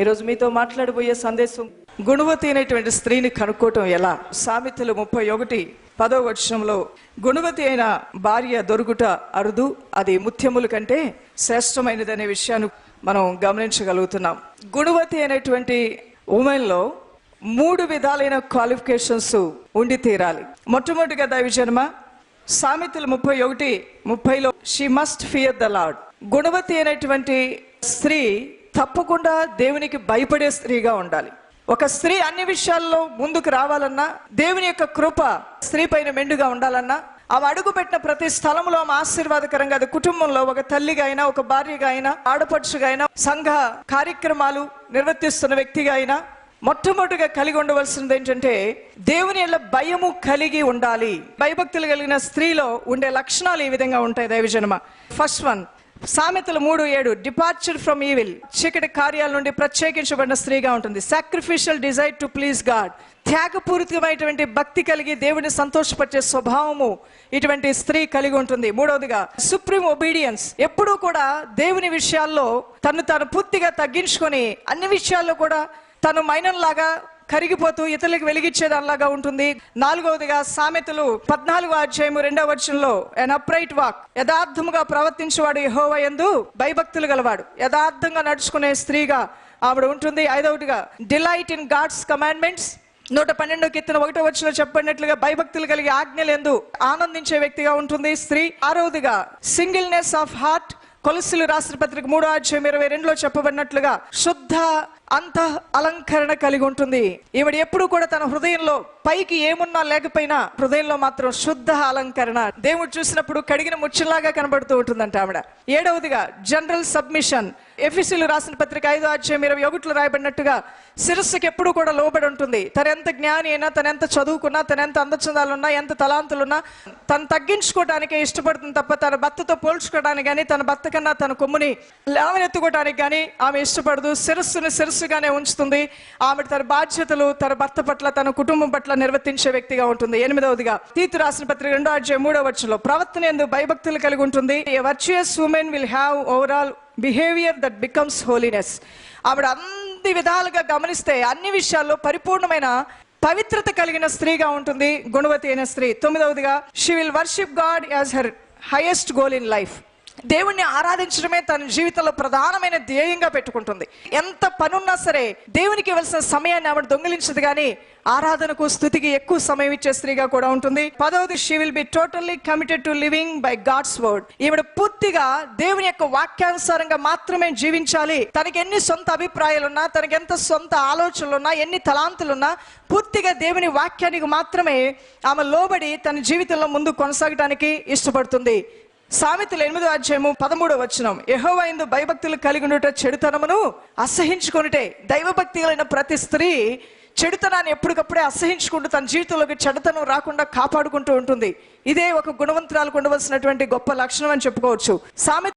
ఈరోజు మీతో మాట్లాడబోయే సందేశం గుణవతి అయినటువంటి స్త్రీని కనుక్కోవటం ఎలా. సామెతలు 31:10 గుణవతి అయిన భార్య దొరుకుట అరుదు, అది ముత్యముల కంటే శ్రేష్టమైనదనే విషయాన్ని మనం గమనించగలుగుతున్నాం. గుణవతి అయినటువంటి ఉమెన్లో 3 విధాలైన క్వాలిఫికేషన్స్ ఉండి తీరాలి. మొట్టమొదటిగా దైవజనమ సామెతలు 31:30 she must fear the Lord. గుణవతి అయినటువంటి స్త్రీ తప్పకుండా దేవునికి భయపడే స్త్రీగా ఉండాలి. ఒక స్త్రీ అన్ని విషయాల్లో ముందుకు రావాలన్నా, దేవుని యొక్క కృప స్త్రీ పైన మెండుగా ఉండాలన్నా, ఆమె అడుగు పెట్టిన ప్రతి స్థలంలో ఆమె ఆశీర్వాదకరంగా, అది కుటుంబంలో ఒక తల్లిగా అయినా, ఒక భార్యగా అయినా, ఆడపడుచుగా అయినా, సంఘ కార్యక్రమాలు నిర్వర్తిస్తున్న వ్యక్తిగా అయినా, మొట్టమొదటిగా కలిగి ఉండవలసినది ఏంటంటే దేవుని యొక్క భయము కలిగి ఉండాలి. భయభక్తులు కలిగిన స్త్రీలో ఉండే లక్షణాలు ఈ విధంగా ఉంటాయి దైవజనమ. ఫస్ట్ వన్, సామెతలు 3:7 డిపార్చర్ ఫ్రమ్ ఈవిల్, చీకటి కార్యాల నుండి ప్రత్యేకించబడిన స్త్రీగా ఉంటుంది. Sacrificial desire to please God, త్యాగపూరితమైనటువంటి భక్తి కలిగి దేవుని సంతోషపరిచే స్వభావము ఇటువంటి స్త్రీ కలిగి ఉంటుంది. మూడవదిగా సుప్రీం ఒబీడియన్స్, ఎప్పుడూ కూడా దేవుని విషయాల్లో తను పూర్తిగా తగ్గించుకొని అన్ని విషయాల్లో కూడా తను మైనంలాగా కరిగిపోతూ ఇతరులకు వెలిగించేదానిలాగా ఉంటుంది. నాలుగవదిగా సామెతలు 14:2 an upright walk, యథార్థముగా ప్రవర్తించేవాడు యెహోవా యందు భయభక్తులు గలవాడు. యథార్థంగా నడుచుకునే స్త్రీగా ఆవిడ ఉంటుంది. ఐదవదిగా డిలైట్ ఇన్ గాడ్స్ కమాండ్మెంట్స్, 112:1 చెప్పినట్లుగా భయభక్తులు కలిగి ఆజ్ఞలందు ఆనందించే వ్యక్తిగా ఉంటుంది స్త్రీ. ఆరవదిగా సింగిల్నెస్ ఆఫ్ హార్ట్, కొలస్సీలు రాసిన పత్రిక 3:22 చెప్పబడినట్లుగా శుద్ధ అంత అలంకరణ కలిగి ఉంటుంది. ఈవిడ ఎప్పుడు కూడా తన హృదయంలో పైకి ఏమున్నా లేకపోయినా హృదయంలో మాత్రం శుద్ధ అలంకరణ, దేవుడు చూసినప్పుడు కడిగిన ముచ్చలాగా కనబడుతూ ఉంటుందంట ఆవిడ. ఏడవదిగా జనరల్ సబ్మిషన్, ఎఫెసీయులు రాసిన పత్రిక 5:21 రాయబడినట్టుగా శిరస్సుకి ఎప్పుడు కూడా లోబడి ఉంటుంది. తనెంత జ్ఞాని అయినా, తనెంత చదువుకున్నా, తనెంత అందచందాలున్నా, ఎంత తలాంతులున్నా తను తగ్గించుకోవడానికే ఇష్టపడుతుంది తప్ప తన భర్తతో పోల్చుకోవడానికి కానీ, తన భర్త కన్నా తన కొమ్ముని లేవనెత్తుకోవడానికి కానీ ఆమె ఇష్టపడదు. శిరస్సుగానే ఉంచుతుంది. ఆమె తన బాధ్యతలు తన భర్త పట్ల, తన కుటుంబం పట్ల నిర్వర్తించే వ్యక్తిగా ఉంటుంది. ఎనిమిదవదిగా తీతు రాసిన పత్రిక 2:3 ప్రవర్తన యందు భయభక్తులు కలిగి ఉంటుంది. A virtuous woman will have overall behaviour that becomes holiness. ఆవిడ అన్ని విధాలుగా గమనిస్తే అన్ని విషయాల్లో పరిపూర్ణమైన పవిత్రత కలిగిన స్త్రీగా ఉంటుంది గుణవతి అయిన స్త్రీ. తొమ్మిదవదిగా she will worship God as her highest goal in life. దేవుణ్ణి ఆరాధించడమే తన జీవితంలో ప్రధానమైన ధ్యేయంగా పెట్టుకుంటుంది. ఎంత పనున్నా సరే దేవునికి ఇవ్వాల్సిన సమయాన్ని ఆవిడ దొంగిలించదు, కానీ ఆరాధనకు, స్తుతికి ఎక్కువ సమయం ఇచ్చే స్త్రీగా కూడా ఉంటుంది. 10వది she will be totally committed to living by God's word. ఈవిడ పూర్తిగా దేవుని యొక్క వాక్యానుసారంగా మాత్రమే జీవించాలి. తనకి ఎన్ని సొంత అభిప్రాయాలున్నా, తనకి ఎంత సొంత ఆలోచనలున్నా, ఎన్ని తలాంతులున్నా పూర్తిగా దేవుని వాక్యానికి మాత్రమే ఆమె లోబడి తన జీవితంలో ముందు కొనసాగడానికి ఇష్టపడుతుంది. సామెతలు 8:13 యెహోవా యందు భయభక్తులు కలిగి ఉండుట చెడుతనమును అసహించుకొనుటే. దైవభక్తి కలిగిన ప్రతి స్త్రీ చెడుతనాన్ని ఎప్పటికప్పుడే అసహించుకుంటూ తన జీవితంలోకి చెడుతనం రాకుండా కాపాడుకుంటూ ఉంటుంది. ఇదే ఒక గుణవంతురాలకు ఉండవలసినటువంటి గొప్ప లక్షణం అని చెప్పుకోవచ్చు. సామెత